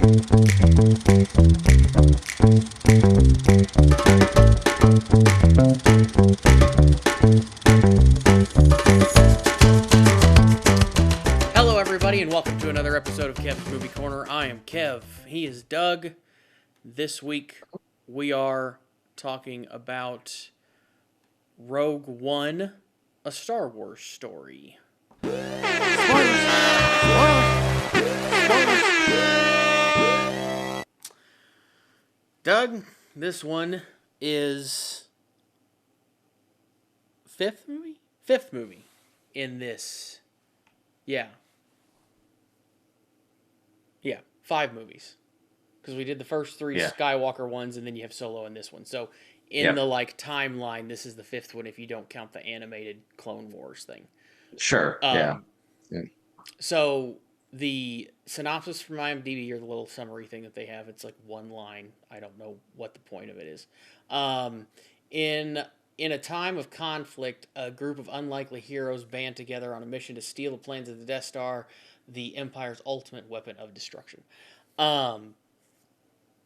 Hello, everybody, and welcome to another episode of Kev's Movie Corner. I am Kev. He is Doug. This week, we are talking about Rogue One, a Star Wars story. Doug, this one is fifth movie in this. Yeah, 5 movies. Because we did the first 3 Skywalker ones, and then you have Solo in this one. So in the timeline, this is the 5th one if you don't count the animated Clone Wars thing. Sure. So the synopsis from IMDb, or the little summary thing that they have, it's like one line. I don't know what the point of it is. In a time of conflict, a group of unlikely heroes band together on a mission to steal the plans of the Death Star, the Empire's ultimate weapon of destruction.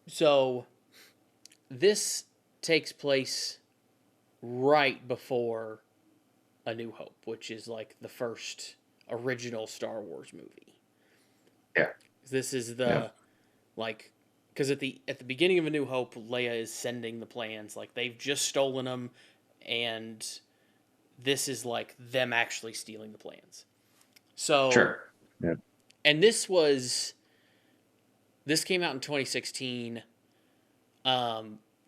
So this takes place right before A New Hope, which is like the first original Star Wars movie. Yeah. This is the because at the beginning of A New Hope, Leia is sending the plans, like they've just stolen them, and this is like them actually stealing the plans. So sure. Yeah. And this came out in 2016.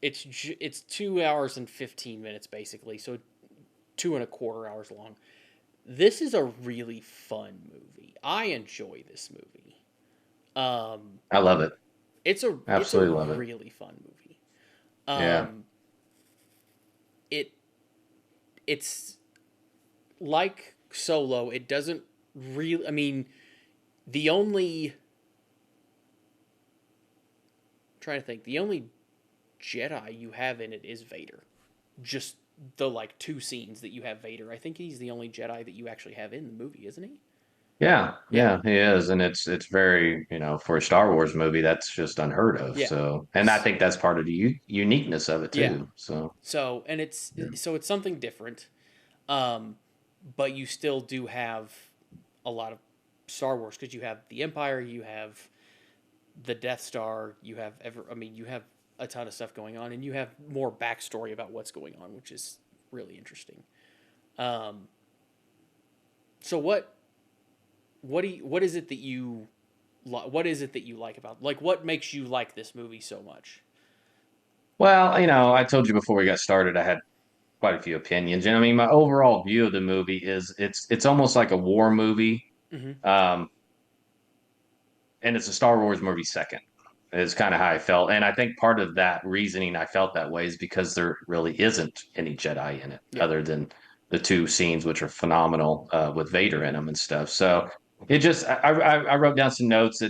It's 2 hours and 15 minutes basically, so 2.25 hours long. This is a really fun movie. I enjoy this movie. I love it. It's a really fun movie. It's like Solo. It doesn't really. I mean, the only Jedi you have in it is Vader. Just the 2 scenes that you have Vader. I think he's the only Jedi that you actually have in the movie, isn't he? Yeah, he is, and it's very, for a Star Wars movie, that's just unheard of. Yeah. So, and I think that's part of the uniqueness of it too. Yeah. So it's something different, but you still do have a lot of Star Wars because you have the Empire, you have the Death Star, you have a ton of stuff going on, and you have more backstory about what's going on, which is really interesting. So what is it that you like about, what makes you like this movie so much? Well, I told you before we got started, I had quite a few opinions, and I mean, my overall view of the movie is it's almost like a war movie, and it's a Star Wars movie second. Is kind of how I felt. And I think part of that reasoning I felt that way is because there really isn't any Jedi in it other than the 2 scenes, which are phenomenal with Vader in them and stuff. So it just, I wrote down some notes. I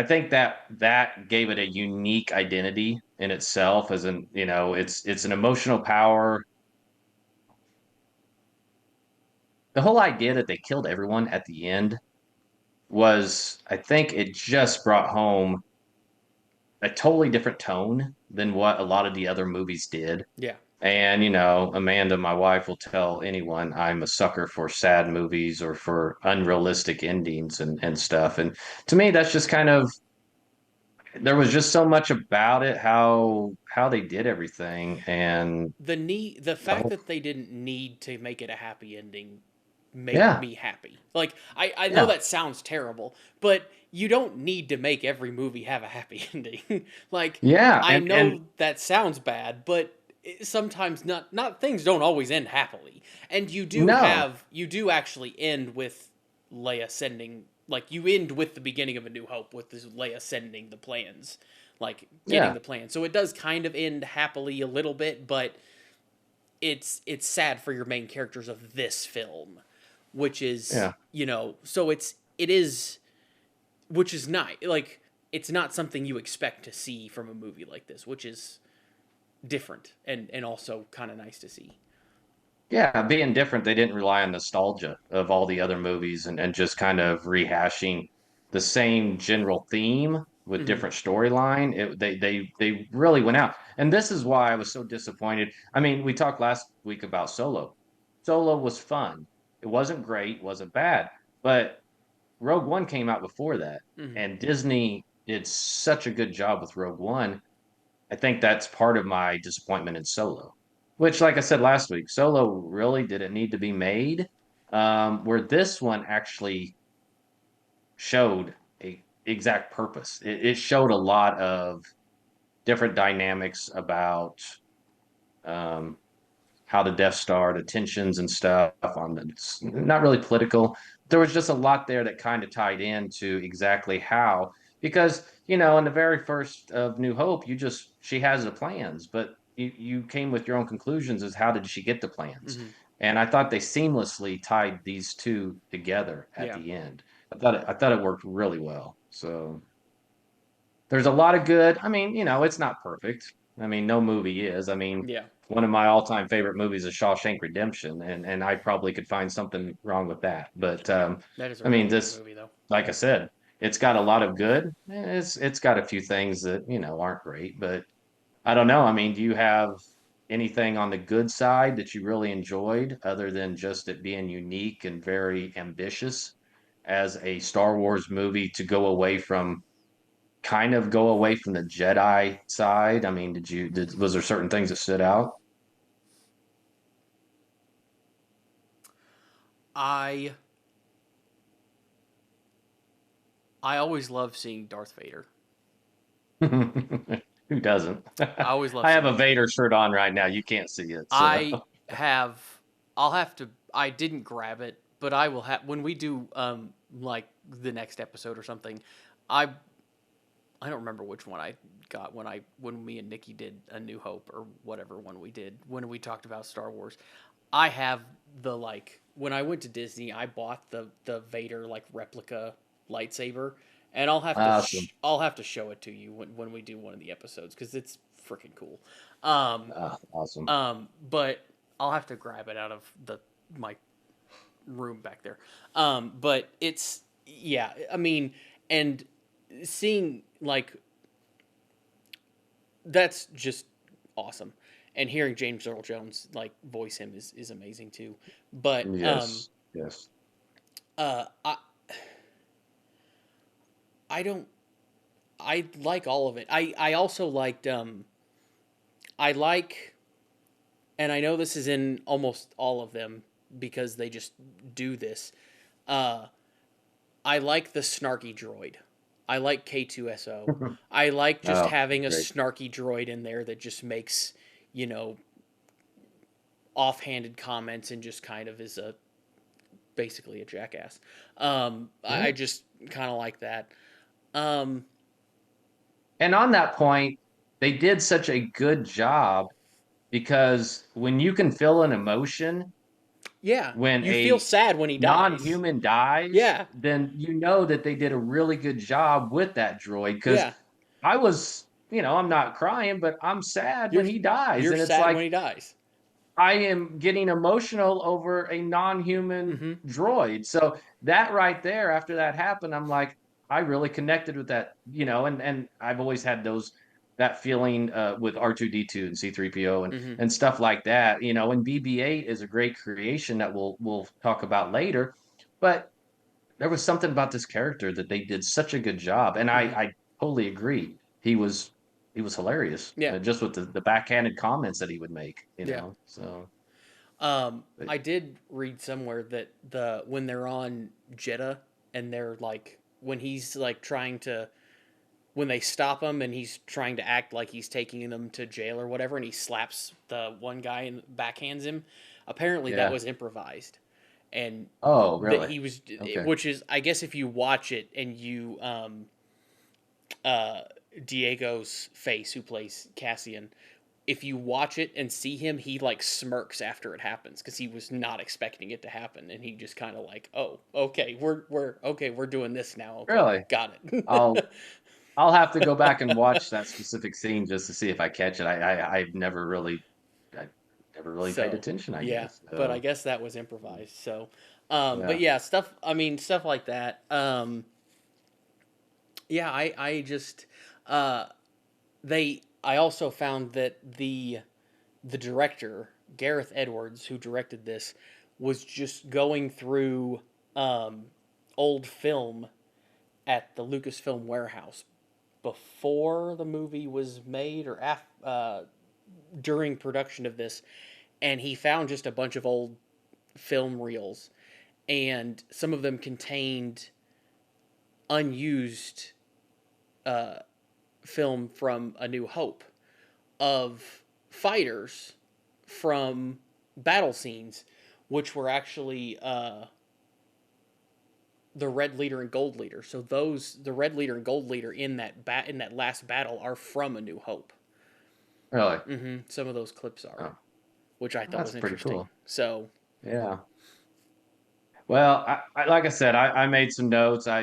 think that gave it a unique identity in itself as it's an emotional power. The whole idea that they killed everyone at the end I think it just brought home a totally different tone than what a lot of the other movies did. Yeah. And, Amanda, my wife, will tell anyone I'm a sucker for sad movies or for unrealistic endings and stuff. And to me, that's just there was just so much about it, how they did everything. And the fact that they didn't need to make it a happy ending made me happy. I know that sounds terrible, but you don't need to make every movie have a happy ending. I know that sounds bad, but sometimes not things don't always end happily. And you do actually end with Leia sending, you end with the beginning of A New Hope with this Leia sending the plans, getting the plan. So it does kind of end happily a little bit, but it's sad for your main characters of this film, which is so it is, which is not it's not something you expect to see from a movie like this, which is different and also kind of nice to see. Yeah, being different, they didn't rely on nostalgia of all the other movies and just kind of rehashing the same general theme with Mm-hmm. different storyline. They really went out, and this is why I was so disappointed. I mean, we talked last week about Solo. Solo was fun. It wasn't great, wasn't bad, but Rogue One came out before that, Mm-hmm. and Disney did such a good job with Rogue One. I think that's part of my disappointment in Solo, which, like I said last week, Solo really didn't need to be made. Where this one actually showed a exact purpose. It showed a lot of different dynamics about um, how the Death Star, the tensions and stuff on the, it's not really political. There was just a lot there that kind of tied into exactly how, because, in the very first of New Hope, she has the plans, but you came with your own conclusions as how did she get the plans? Mm-hmm. And I thought they seamlessly tied these two together at Yeah. the end. I thought it worked really well. So there's a lot of good. I mean, it's not perfect. I mean, no movie is. I mean, Yeah. one of my all-time favorite movies is Shawshank Redemption, and I probably could find something wrong with that. But That is a I mean, really good this, movie, though. like I said, it's got a lot of good. It's got a few things that aren't great, but I don't know. I mean, do you have anything on the good side that you really enjoyed, other than just it being unique and very ambitious as a Star Wars movie to go away from the Jedi side? I mean, was there certain things that stood out? I I always love seeing Darth Vader. Who doesn't? I always love I have seeing a him. Vader shirt on right now. You can't see it, so I have. I'll have to. I didn't grab it, but I will have when we do like the next episode or something. I I don't remember which one I got when me and Nikki did A New Hope or whatever one we did when we talked about Star Wars. I have the like when I went to Disney, I bought the Vader like replica lightsaber, and awesome. I'll have to show it to you when we do one of the episodes because it's freaking cool. Um, Awesome. but I'll have to grab it out of my room back there. But it's yeah, I mean, and seeing like that's just awesome. And hearing James Earl Jones like voice him is amazing too. But Yes, yes. uh I I don't I like all of it. I also liked I like and I know this is in almost all of them because they just do this. Uh I like the snarky droid. I like K2SO. I like just Oh, having a great. snarky droid in there that just makes, you know, offhanded comments and just kind of is a basically a jackass. I Yeah. just kind of like that. Um, And on that point, they did such a good job because when you can feel an emotion yeah, when you feel a sad when he dies. non-human dies, Yeah, then you know that they did a really good job with that droid. Because yeah. I was, I'm not crying, but I'm sad You're when he dies. you're And it's sad like when he dies. I am getting emotional over a non-human Mm-hmm. droid. So that right there, after that happened, I'm like, I really connected with that, and I've always had that feeling with R2D2 and C3PO and Mm-hmm. and stuff like that, and BB-8 is a great creation that we'll talk about later. But there was something about this character that they did such a good job, and I Mm-hmm. I totally agree. He was hilarious, Yeah, just with the backhanded comments that he would make, yeah. So, but I did read somewhere that when they're on Jeddah and they're like when he's like trying to when they stop him and he's trying to act like he's taking them to jail or whatever, and he slaps the one guy and backhands him. Apparently, that yeah. was improvised, and Oh, that really? he was, Okay. which is, I guess, if you watch it and you, uh, Diego's face, who plays Cassian, if you watch it and see him, he like smirks after it happens because he was not expecting it to happen, and he just kind of like, oh, okay, we're okay, we're doing this now. Okay, Really? got I'll it. I'll have to go back and watch that specific scene just to see if I catch it. I never really paid So attention, I yeah, guess. but I So, guess that was improvised. So, but yeah. yeah, stuff. I mean, stuff like that. Yeah, I just I also found that the director, Gareth Edwards, who directed this, was just going through old film at the Lucasfilm warehouse before the movie was made or during production of this, and he found just a bunch of old film reels, and some of them contained unused film from A New Hope of fighters from battle scenes, which were actually the Red Leader and Gold Leader. So the Red Leader and Gold Leader in that last battle are from A New Hope. Really? Mm-hmm. Some of those clips are, Oh, which I thought that's was pretty interesting. cool. So Yeah. Well, like I said, I made some notes. I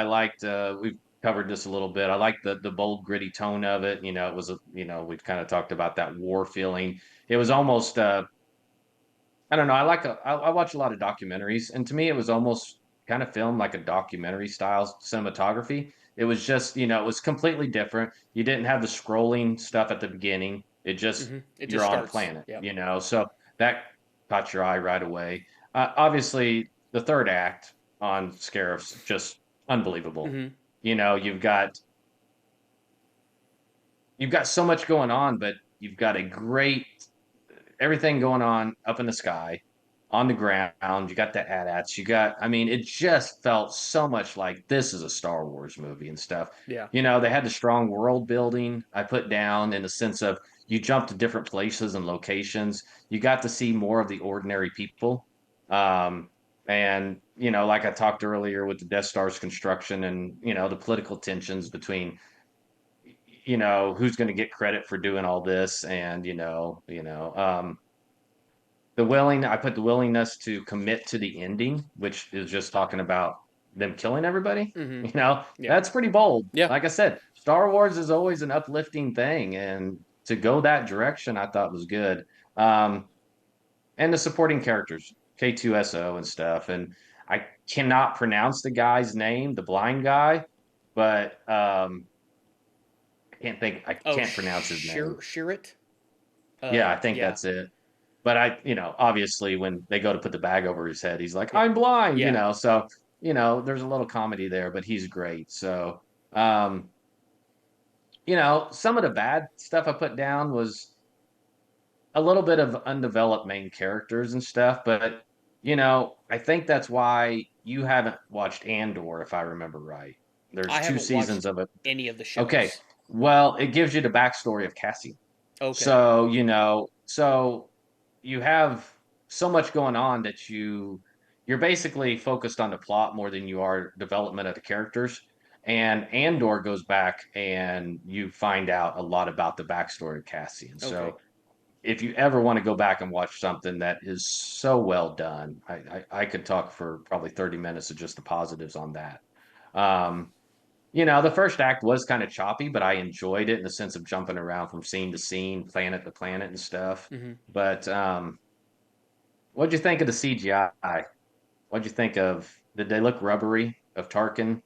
liked, we've covered this a little bit. I liked the bold, gritty tone of it. It was, we've kind of talked about that war feeling. It was almost, I don't know. I watch a lot of documentaries, and to me, it was almost kind of filmed like a documentary style cinematography. It was just, it was completely different. You didn't have the scrolling stuff at the beginning. it You're just on a starts. planet, Yeah. so that caught your eye right away. Obviously, the third act on Scarif's just unbelievable. Mm-hmm. You know, you've got so much going on, but you've got a great everything going on up in the sky, on the ground. You got the AT-ATs. I mean, it just felt so much like this is a Star Wars movie and stuff. Yeah. They had the strong world building I put down in the sense of you jump to different places and locations. You got to see more of the ordinary people. And, like I talked earlier with the Death Star's construction and, the political tensions between who's going to get credit for doing all this and I put the willingness to commit to the ending, which is just talking about them killing everybody. Mm-hmm. Yeah. That's pretty bold. Yeah. Like I said, Star Wars is always an uplifting thing, and to go that direction, I thought was good. Um, and the supporting characters, K2SO and stuff, and I cannot pronounce the guy's name, the blind guy, but I Oh, can't pronounce his name. Chirrut. Yeah, I think Yeah. that's it. But obviously when they go to put the bag over his head, he's like, Yeah. I'm blind, Yeah. So, there's a little comedy there, but he's great. So, um, some of the bad stuff I put down was a little bit of undeveloped main characters and stuff, but I think that's why you haven't watched Andor, if I remember right. There's I two haven't seasons watched of it. any of the Okay. shows. Well, it gives you the backstory of Cassian. Okay. So you have so much going on that you're basically focused on the plot more than you are development of the characters. And Andor goes back and you find out a lot about the backstory of Cassian. Okay. So if you ever want to go back and watch something that is so well done, I could talk for probably 30 minutes of just the positives on that. Um, the first act was kind of choppy, but I enjoyed it in the sense of jumping around from scene to scene, planet to planet and stuff. Mm-hmm. But what'd you think of the CGI? What'd you think of? Did they look rubbery of Tarkin?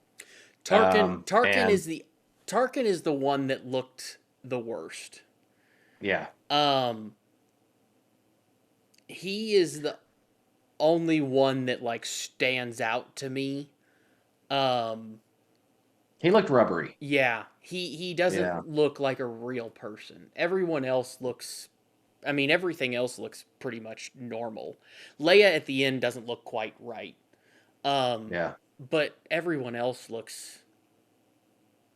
Tarkin. Tarkin And is the Tarkin is the one that looked the worst. yeah, Um, he is the only one that like stands out to me. Um, he looked rubbery. yeah, he Yeah, doesn't look like a real person. Everyone else looks. I mean, everything else looks pretty much normal. Leia at the end doesn't look quite right. Um, yeah, but everyone else looks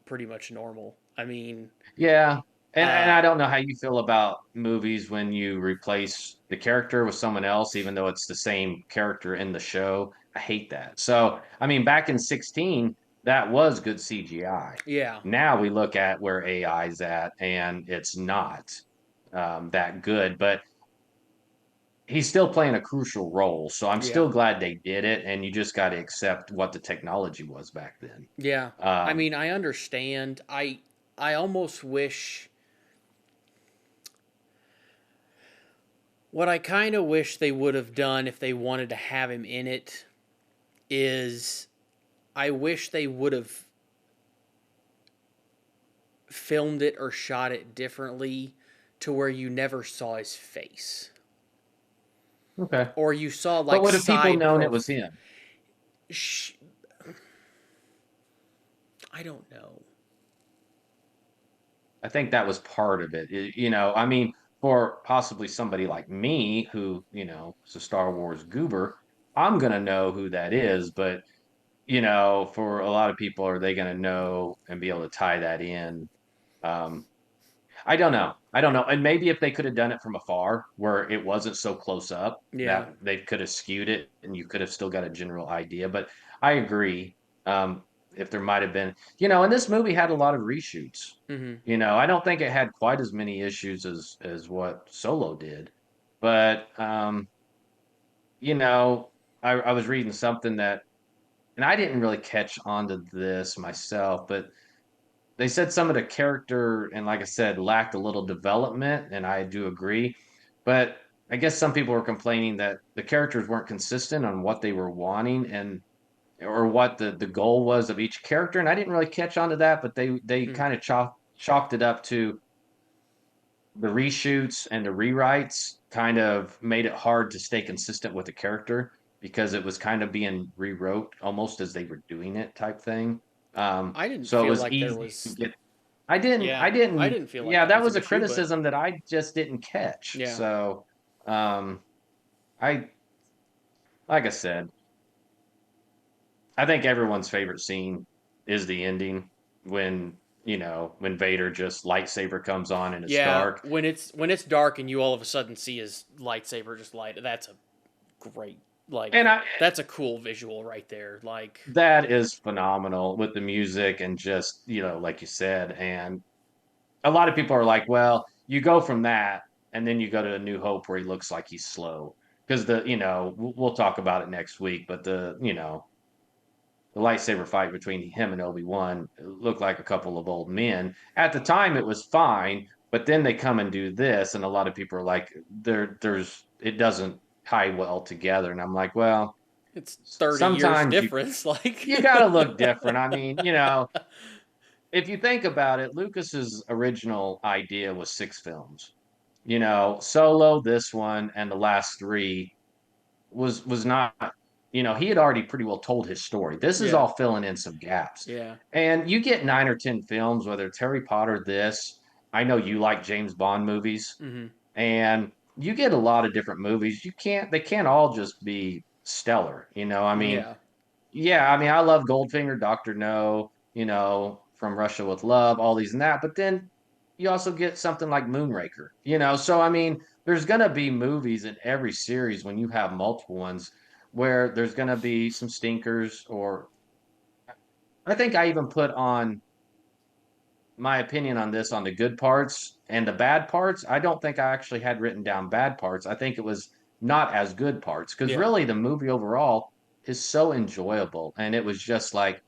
pretty much normal. I mean, yeah. And uh, I don't know how you feel about movies when you replace the character with someone else, even though it's the same character in the show. I hate that. So, I mean, back in 16, that was good CGI. yeah, Now we look at where AI is at, and it's not that good, but he's still playing a crucial role. So I'm yeah, still glad they did it, and you just got to accept what the technology was back then. yeah. I Um, mean, I understand. I almost wish. What I kind of wish they would have done if they wanted to have him in it is I wish they would have filmed it or shot it differently to where you never saw his face. Okay. Or you saw But would have people known it was him? I don't know. I think that was part of it. You know, I mean, for possibly somebody like me who, you know, is a Star Wars goober, I'm going to know who that is. But, you know, for a lot of people, are they going to know and be able to tie that in? Um, I don't know. I don't know. And maybe if they could have done it from afar where it wasn't so close up, Yeah. that they could have skewed it and you could have still got a general idea. But I agree. If there might have been, you know, and this movie had a lot of reshoots. Mm-hmm. You know, I don't think it had quite as many issues as what Solo did. But you know, I was reading something that, and I didn't really catch on to this myself, but they said some of the character and like I said lacked a little development, and I do agree. But I guess some people were complaining that the characters weren't consistent on what they were wanting and or what the goal was of each character, and I didn't really catch on to that. But they Mm-hmm. kind of chalked it up to the reshoots and the rewrites kind of made it hard to stay consistent with the character because it was kind of being rewrote almost as they were doing it type thing. I didn't So it feel was like there easy to was. get. Yeah, I I didn't. didn't feel like Yeah, that that was was an a issue, but criticism that I just didn't catch. yeah. So, um, I, like I said, I think everyone's favorite scene is the ending when, you know, when Vader just lightsaber comes on and it's Yeah, dark. when it's dark and you all of a sudden see his lightsaber just light, that's a great And that's a cool visual right there. Like that is phenomenal with the music and just, you know, like you said. And a lot of people are like, well, you go from that and then you go to A New Hope where he looks like he's slow. Because you know, we'll talk about it next week, but you know, the lightsaber fight between him and Obi-Wan looked like a couple of old men. At the time, it was fine, but then they come and do this, and a lot of people are like, it doesn't tie well together. And I'm like, well, it's 30 years sometimes difference. Like you got to look different. I mean, you know, if you think about it, Lucas's original idea was 6 films. You know, Solo, this one, and the last three was not, you know, he had already pretty well told his story. This is yeah, all filling in some gaps. yeah, And you get 9 or 10 films, whether it's Harry Potter, this, I know you like James Bond movies, mm-hmm. and you get a lot of different movies. They can't all just be stellar, you know. I mean, Yeah, yeah, I mean, I love Goldfinger, Doctor No, you know, From Russia with Love, all these and that. But then you also get something like Moonraker, you know. So I mean, there's gonna be movies in every series when you have multiple ones where there's gonna be some stinkers. Or I think I even put on my opinion on this on the good parts and the bad parts. I don't think I actually had written down bad parts. I think it was not as good parts because yeah, really the movie overall is so enjoyable, and it was just like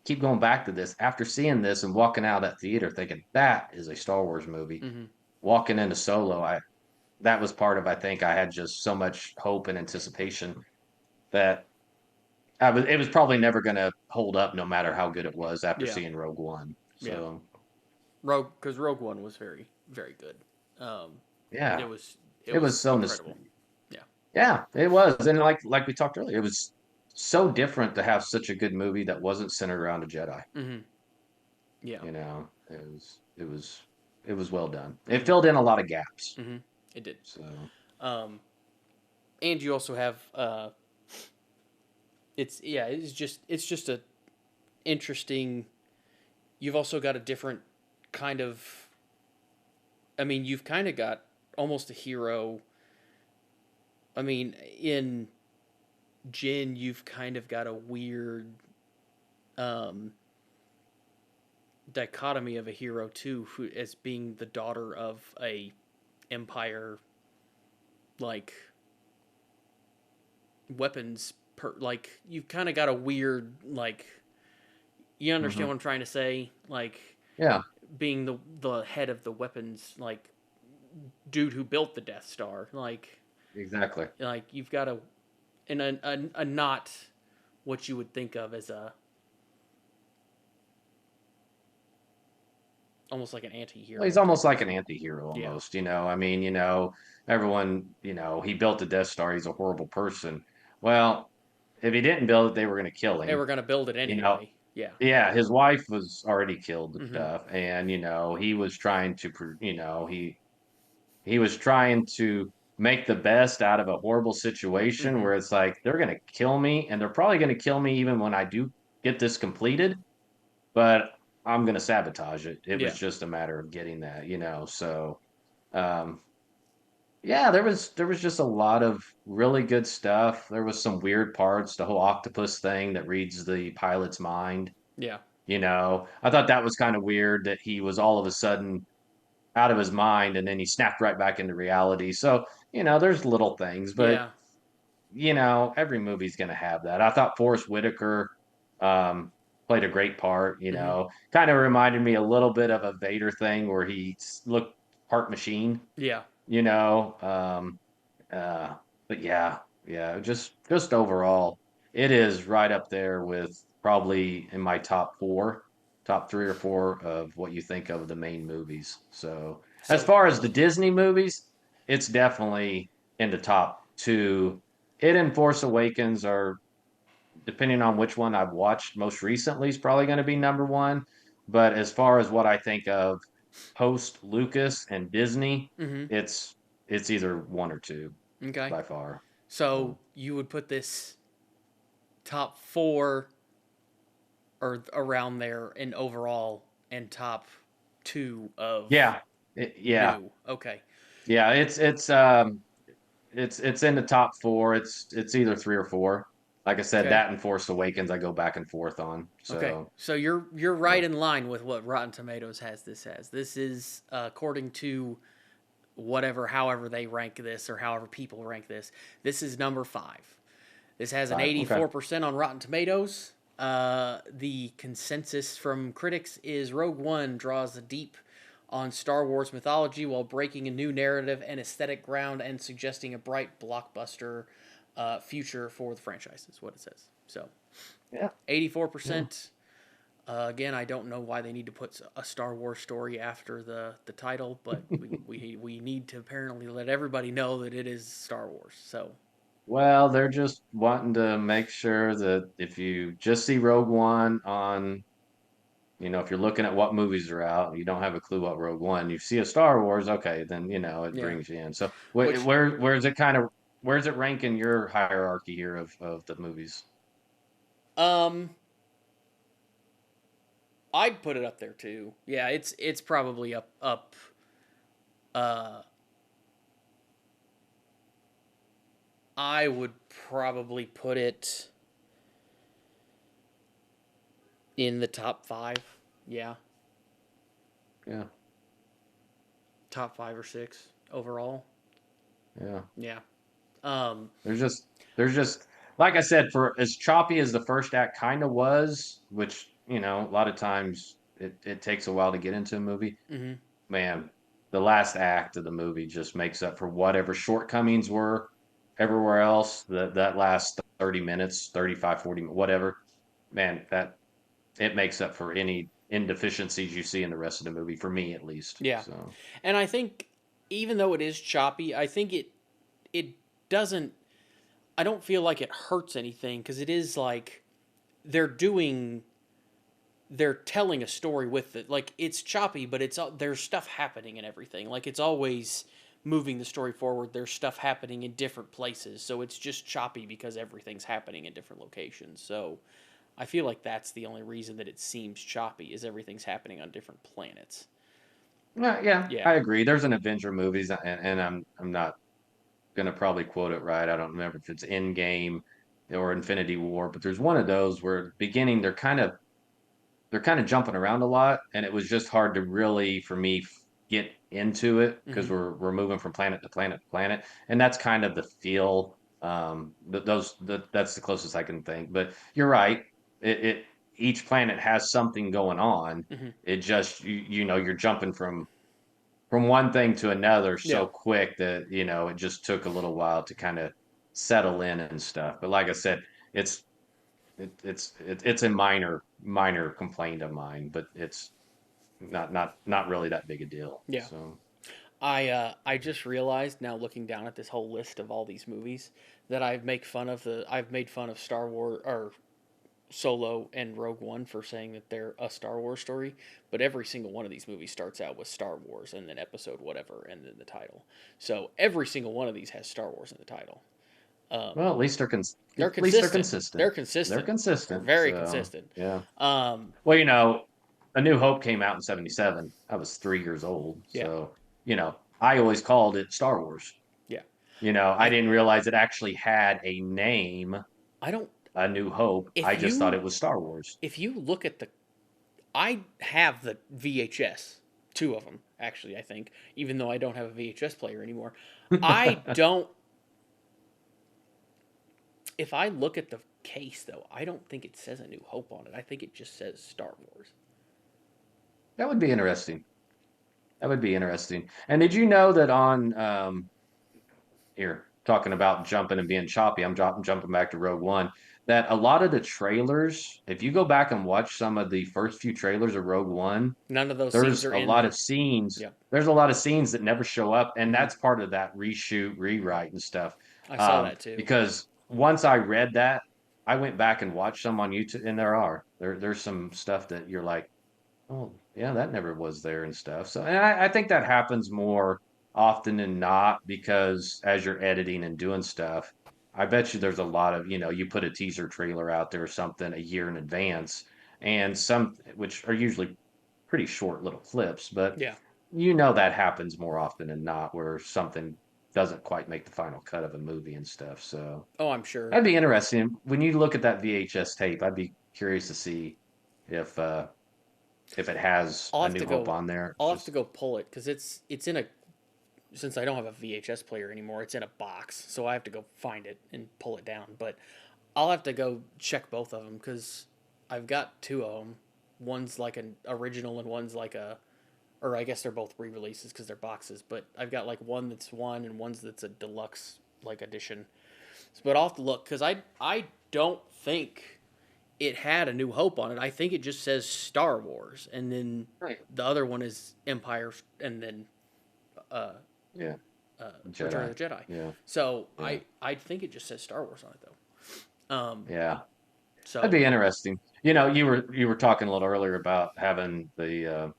keep going back to this after seeing this and walking out of that theater thinking that is a Star Wars movie. mm-hmm. Walking into Solo, I that was part of I think I had just so much hope and anticipation that it was probably never going to hold up no matter how good it was after Yeah, seeing Rogue One. yeah. So Because Rogue One was very very good. Um, yeah, it was it was so incredible. Yeah, yeah, it was, and like we talked earlier, it was so different to have such a good movie that wasn't centered around a Jedi. mm-hmm. Yeah, You know, it was well done. It mm-hmm. filled in a lot of gaps. Mm-hmm. It did. So Um, and you also have it's just a interesting. You've also got a different kind of. I mean, you've kind of got almost a hero. I mean, in Jin, you've kind of got a weird um, dichotomy of a hero too, who as being the daughter of a empire like weapons like you've kind of got a weird like you understand mhm. what I'm trying to say, like Yeah, being the head of the weapons like dude who built the Death Star, exactly. you've got a not what you would think of as a Almost like an anti-hero He's type almost of like an thing. anti-hero Yeah. almost, I mean, everyone, he built the Death Star. He's a horrible person. Well, if he didn't build it, they were going to kill They him. were going to build it You know, anyway. Yeah. yeah, his wife was already killed and Mm-hmm. stuff, and he was trying to, he was trying to make the best out of a horrible situation Mm-hmm. where it's like they're going to kill me, and they're probably going to kill me even when I do get this completed, but I'm going to sabotage it. It was Yeah. just a matter of getting that. So, um, yeah, there was just a lot of really good stuff. There was some weird parts, the whole octopus thing that reads the pilot's mind. Yeah. I thought that was kind of weird that he was all of a sudden out of his mind and then he snapped right back into reality. So, there's little things, but Yeah. every movie's going to have that. I thought Forrest Whitaker um, played a great part. Mm-hmm. Kind of reminded me a little bit of a Vader thing where he looked part machine. Yeah. You know, um, uh, but yeah, just overall, it is right up there with probably in my top 3 or 4 of what you think of the main movies. So as So, far as the Disney movies, it's definitely in the top two. It and Force Awakens are, depending on which one I've watched most recently, is probably going to be number one. But as far as what I think of post Lucas and Disney, mm-hmm. it's it's either one or two Okay. by far. So So you would put this top four or around there in overall and top two of yeah, yeah, new. Okay. yeah. It's in the top four. It's either 3 or 4. Like I said, Okay. that and Force Awakens, I go back and forth on. Okay. So So you're yeah, right in line with what Rotten Tomatoes has this as. This is according to whatever, however they rank this or however people rank this. This is number 5. This has an 5. Okay. 84% on Rotten Tomatoes. The consensus from critics is Rogue One draws a deep on Star Wars mythology while breaking a new narrative and aesthetic ground and suggesting a bright blockbuster future for the franchise, is what it says. So, Yeah. Yeah. 84%. Again, I don't know why they need to put a Star Wars story after the title, but we need to apparently let everybody know that it is Star Wars. So, Well, they're just wanting to make sure that if you just see Rogue One on, if you're looking at what movies are out, and you don't have a clue what Rogue One, you see a Star Wars, okay, then it yeah. brings you in. So Which where's it rank in your hierarchy here of the movies? um I'd put it up there too. Yeah, it's probably up uh I would probably put it in the top 5. Yeah, Yeah, top 5 or 6 overall. yeah. Yeah. Um There's just like I said, for as choppy as the first act kind of was, which a lot of times it takes a while to get into a movie. mhm. Man, the last act of the movie just makes up for whatever shortcomings were everywhere else. That last 30 minutes, 35, 40, whatever, man, that it makes up for any indeficiencies you see in the rest of the movie, for me at least. Yeah. So, And I think even though it is choppy, I think it doesn't I don't feel like it hurts anything cuz it is like they're doing they're telling a story with it. Like it's choppy, but there's stuff happening and everything. Like it's always moving the story forward. There's stuff happening in different places, so it's just choppy because everything's happening in different locations. So I feel like that's the only reason that it seems choppy is everything's happening on different planets. yeah, Yeah. I agree. There's an Avenger movies, and I'm not gonna probably quote it right. I don't remember if it's Endgame or Infinity War, but there's one of those where at the beginning they're kind of jumping around a lot, and it was just hard to really for me get into it because Mm-hmm. we're moving from planet to planet to planet, and that's kind of the feel. That's the closest I can think. But you're right. It each planet has something going on. Mm-hmm. It just you're jumping from one thing to another Yeah. so quick that it just took a little while to kind of settle in and stuff. But like I said, it's it's a minor complaint of mine, but not really that big a deal. Yeah. So I just realized now looking down at this whole list of all these movies that I've made fun of Star Wars or Solo and Rogue One for saying that they're a Star Wars story, but every single one of these movies starts out with Star Wars and then episode whatever and then the title. So every single one of these has Star Wars in the title. well, at least They're at least they're consistent. consistent. They're They're consistent. They're consistent. very So consistent. yeah. Um, Well, A New Hope came out in '77. I was 3 years old, yeah, so I always called it Star Wars. yeah. I I didn't realize it actually had a name, I don't. A New Hope. I If just thought you it was Star Wars. if you look at I have the VHS, two of them actually. I think even though I don't have a VHS player anymore, I don't. If I look at the case though, I don't think it says A New Hope on it. I think it just says Star Wars. That would be interesting. That would be interesting. And did you know that on here talking about jumping and being choppy, jumping back to Rogue One, that a lot of the trailers, if you go back and watch some of the first few trailers of Rogue One, None of those scenes there's are a in lot the. of scenes. Yeah, There's a lot of scenes that never show up, and mm-hmm. that's part of that reshoot, rewrite, and stuff. I saw that too. Because once I read that, I went back and watched some on YouTube, and there's some stuff that you're like, oh, yeah, that never was there and stuff. So, and I think that happens more often than not because as you're editing and doing stuff, I bet you there's a lot of, you put a teaser trailer out there or something a year in advance, and some which are usually pretty short little clips, but Yeah. that happens more often than not where something doesn't quite make the final cut of a movie and stuff. So Oh, I'm sure. that'd be interesting. When you look at that VHS tape, I'd be curious to see if if it has I'll A have to New Hope go. on there. I'll have to go pull it because it's in a. Since I don't have a VHS player anymore, it's in a box, so I have to go find it and pull it down. But I'll have to go check both of them because I've got two of them. One's like an original and one's like a, or I guess they're both re-releases because they're boxes. But I've got like one that's one and one's that's a deluxe like edition. But I'll have to look because I don't think it had A New Hope on it. I think it just says Star Wars, and then Right. the other one is Empire, and then uh, Yeah. Return of the Jedi. Yeah. So Yeah. I think it just says Star Wars on it though. Yeah. So That'd be interesting. You were talking a little earlier about having the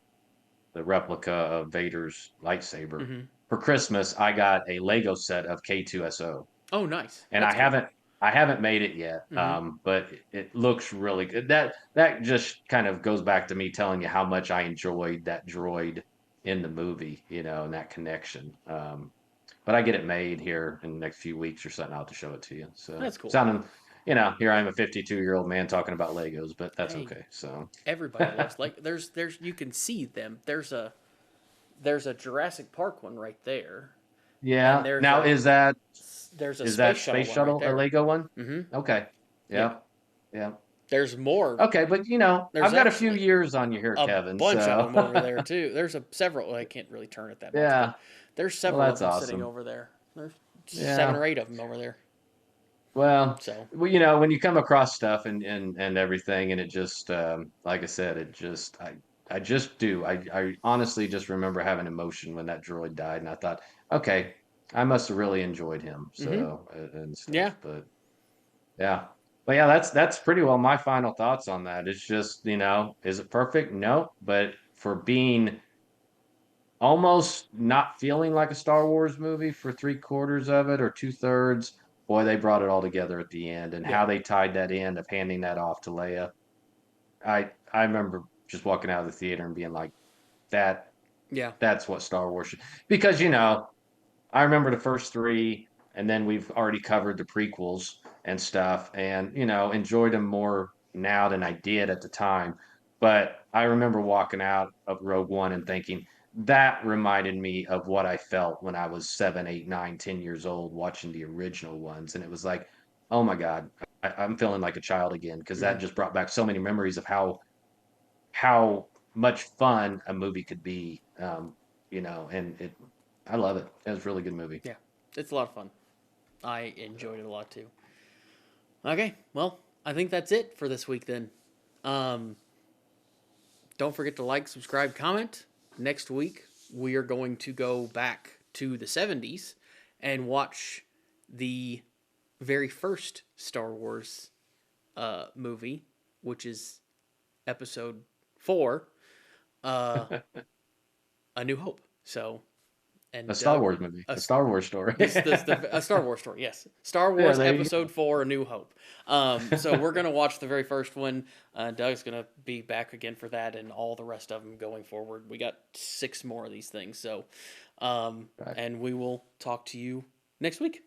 replica of Vader's lightsaber. mm-hmm. For Christmas, I got a Lego set of K2SO. Oh, nice. And That's cool. I haven't made it yet. Mm-hmm. But it looks really good. That just kind of goes back to me telling you how much I enjoyed that droid in the movie, and that connection. But I get it made here in the next few weeks or something. I'll have to show it to you. So That's cool. sounding, here I am, a 52-year-old man talking about Legos, but that's Hey, okay. So everybody loves like there's you can see them. There's a Jurassic Park one right there, and yeah. Now there's a is that space space shuttle one right shuttle a there. Lego one? Mm-hmm. Okay. Yeah. Yeah. Yeah. There's more. Okay, but There's I've got a few actually years on you here, a Kevin. bunch of So them over there too. There's several. I can't really turn it that much, yeah. but there's Well, several of that's them sitting awesome. over there. There's Yeah. 7 or 8 of them over there. Well, So when you come across stuff and everything, and it just, like I said, I just do. I honestly just remember having emotion when that droid died, and I thought, okay, I must have really enjoyed him. mm-hmm. So and Yeah. stuff, but yeah, but yeah, that's pretty well my final thoughts on that. It's just, is it perfect? No, but for being almost not feeling like a Star Wars movie for 3/4 of it or 2/3. Boy, they brought it all together at the end, and Yeah. how they tied that end of handing that off to Leia. I remember just walking out of the theater and being like, that Yeah. that's what Star Wars should. Because I remember the first three, and then we've already covered the prequels and stuff, and enjoyed them more now than I did at the time. But I remember walking out of Rogue One and thinking that reminded me of what I felt when I was 7, 8, 9, 10 years old watching the original ones, and it was like, oh my God, I'm feeling like a child again because Mm-hmm. that just brought back so many memories of how much fun a movie could be. And I love it. It was a really good movie. Yeah. It's a lot of fun. I enjoyed it a lot too. Okay, well, I think that's it for this week then. don't forget to like, subscribe, comment. Next week, we are going to go back to the 70s and watch the very first Star Wars movie, which is episode 4, A New Hope. So, and a Star Wars movie, a Star Wars story. A Star Wars story, yes. Star Wars episode 4, A New Hope. So we're going to watch the very first one. Doug's going to be back again for that and all the rest of them going forward. We got 6 more of these things. So, and we will talk to you next week.